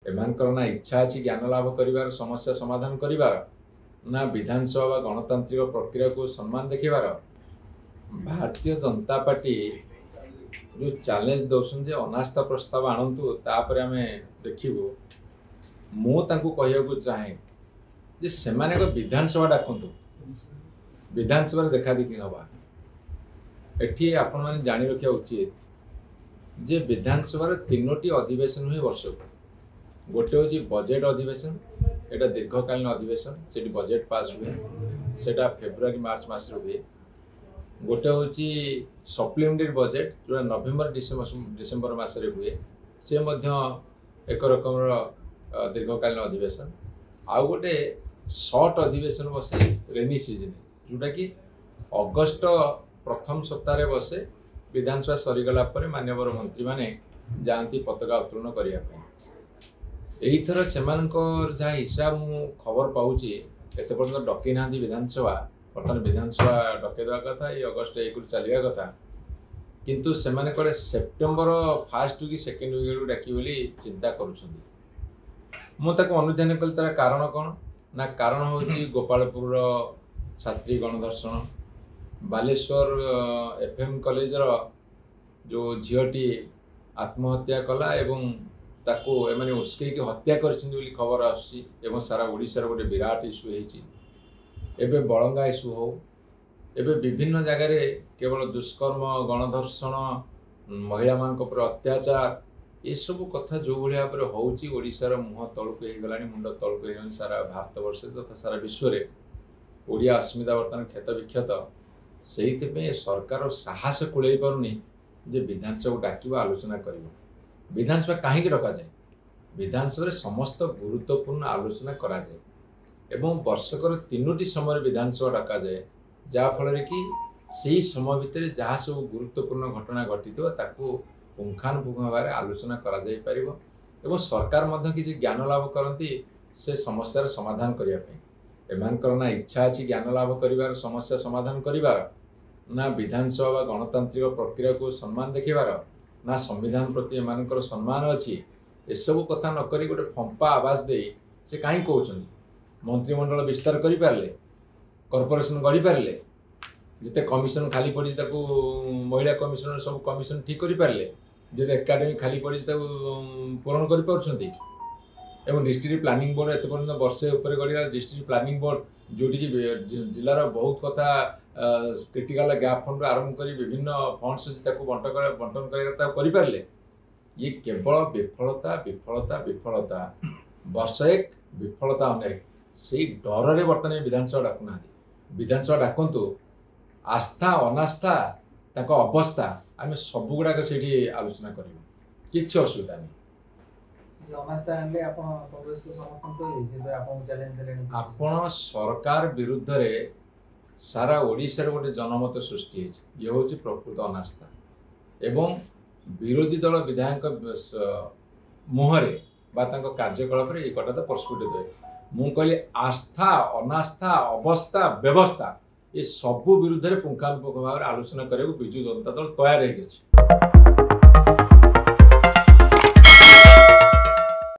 एमानकर ना इच्छा अच्छी ज्ञान लाभ कर समस्या समाधान कर ना विधानसभा गणतांत्रिक प्रक्रिया को सम्मान देखार। भारतीय जनता पार्टी जो चैलेंज दौन जे अनास्था प्रस्ताव आणतु तापर आम देखू मुझे चाहे जे सेमाने विधानसभा डाकतु विधानसभा देखा देखी हवा एठी आपण मैंने जानी रखा उचित जे विधानसभा तीनोटी अधिवेशन हुए वर्ष को गोटे हूँ बजेट अधिवेशन एटा दीर्घकालीन अधिवेशन से बजेट पास हुए सेटा फेब्रुआरी मार्च मास हुए गोटे हूँ सप्लीमेंटरी बजेट जो नवेम्बर डिसेम्बर मसरे हुए से एक रकम दीर्घकालीन अधिवेशन आउ गोटे शॉर्ट अधिवेशन बसे रेनी सीजन जोटा कि अगस्ट प्रथम सप्ताह बसे विधानसभा सरीगला मान्यवर मंत्री माने जाती पताका उत्तोलन करने यहीथर से जहाँ हिसाब मु खबर पाऊँगी एत पर्यटन डकई ना विधानसभा बर्तमान विधानसभा डकईदा कथा ये अगस्ट 1 चलवा कथा किंतु से कड़े सेप्टेम्बर फास्ट कि सेकेंड वीक डाक चिंता कर अनुधान कल तार कारण कौन ना कारण हूँ गोपालपुर छात्री गणधर्षण बालेश्वर एफएम कॉलेजर जो झीटी आत्महत्या कला एवं ताको एमाने उस्कैकी हत्या कर खबर आसी सारा ओडिशार गोटे विराट इश्यू एबे बलंगा इश्यू हो एबे विभिन्न जगार केवल दुष्कर्म गणधर्षण महिला मान अत्याचार ये सब कथा जो भाया भाव में होशार मुह तलक होगला मुंड तलक हो सारा भारत वर्ष तथा सारा विश्व में ओडिया अस्मिता बर्तमान क्षत विक्षत से सरकार साहस कूल पारनी जे विधानसभा डाक आलोचना कर विधानसभा कहीं डक जाए विधानसभा समस्त गुरुत्वपूर्ण आलोचना करा जाए एवं वर्षकर 3टी समय विधानसभा डक जाए जहाँफल कि से समय भितर जहाँ सब गुरुत्वपूर्ण घटना घटी पुंखानुपुंख भाव में आलोचना करा जाई परिबो एवं सरकार किसी ज्ञान लाभ करती से समस्यार समाधान करने एमानकर ना इच्छा अच्छी ज्ञान लाभ कर समस्या समाधान कर ना विधानसभा गणतांत्रिक प्रक्रिया को सम्मान देखार ना संविधान प्रति एमानकर सम्मान अच्छी एसबू कथा नक गोटे फंपा आवाज दे से कहीं कहते मंत्रिमंडल विस्तार कर पारे कॉर्पोरेशन गढ़ी पारे जिते कमिशन खाली पड़ी महिला कमिशनर सब कमिशन ठीक कर पारे जिते एकाडेमी खाली पड़ी पूरण कर डिस्ट्रिक्ट प्लानिंग बोर्ड एत पर्यटन वर्षे उपर गढ़ा डिस्ट्रिक्ट प्लानिंग बोर्ड जोटि जिलार बहुत कथा क्रिटिकल गैप फंड आरंभ कर विभिन्न फंड्स बंटन कर ये केवल विफलता विफलता विफलता वर्ष एक विफलता अनेक से डर बर्तमान विधानसभा डाकुना विधानसभा डाकतु आस्था अनास्था ताको अवस्था आम सब गुड़ाक से आलोचना कर किसी असुविधा नहीं आपण सरकार विरुद्ध रे सारा ओडिशार गोटे जनमत सृष्टि ये हूँ प्रकृत अनास्था एवं विरोधी दल विधायक मुहरे कार्यकलाप ये कथा प्रस्फुटित हुए मु कहली आस्था अनास्था अवस्था व्यवस्था ये सबू विरुद्ध पुंखानुपुंख भाव में आलोचना करने विजु जनता दल तैयार हो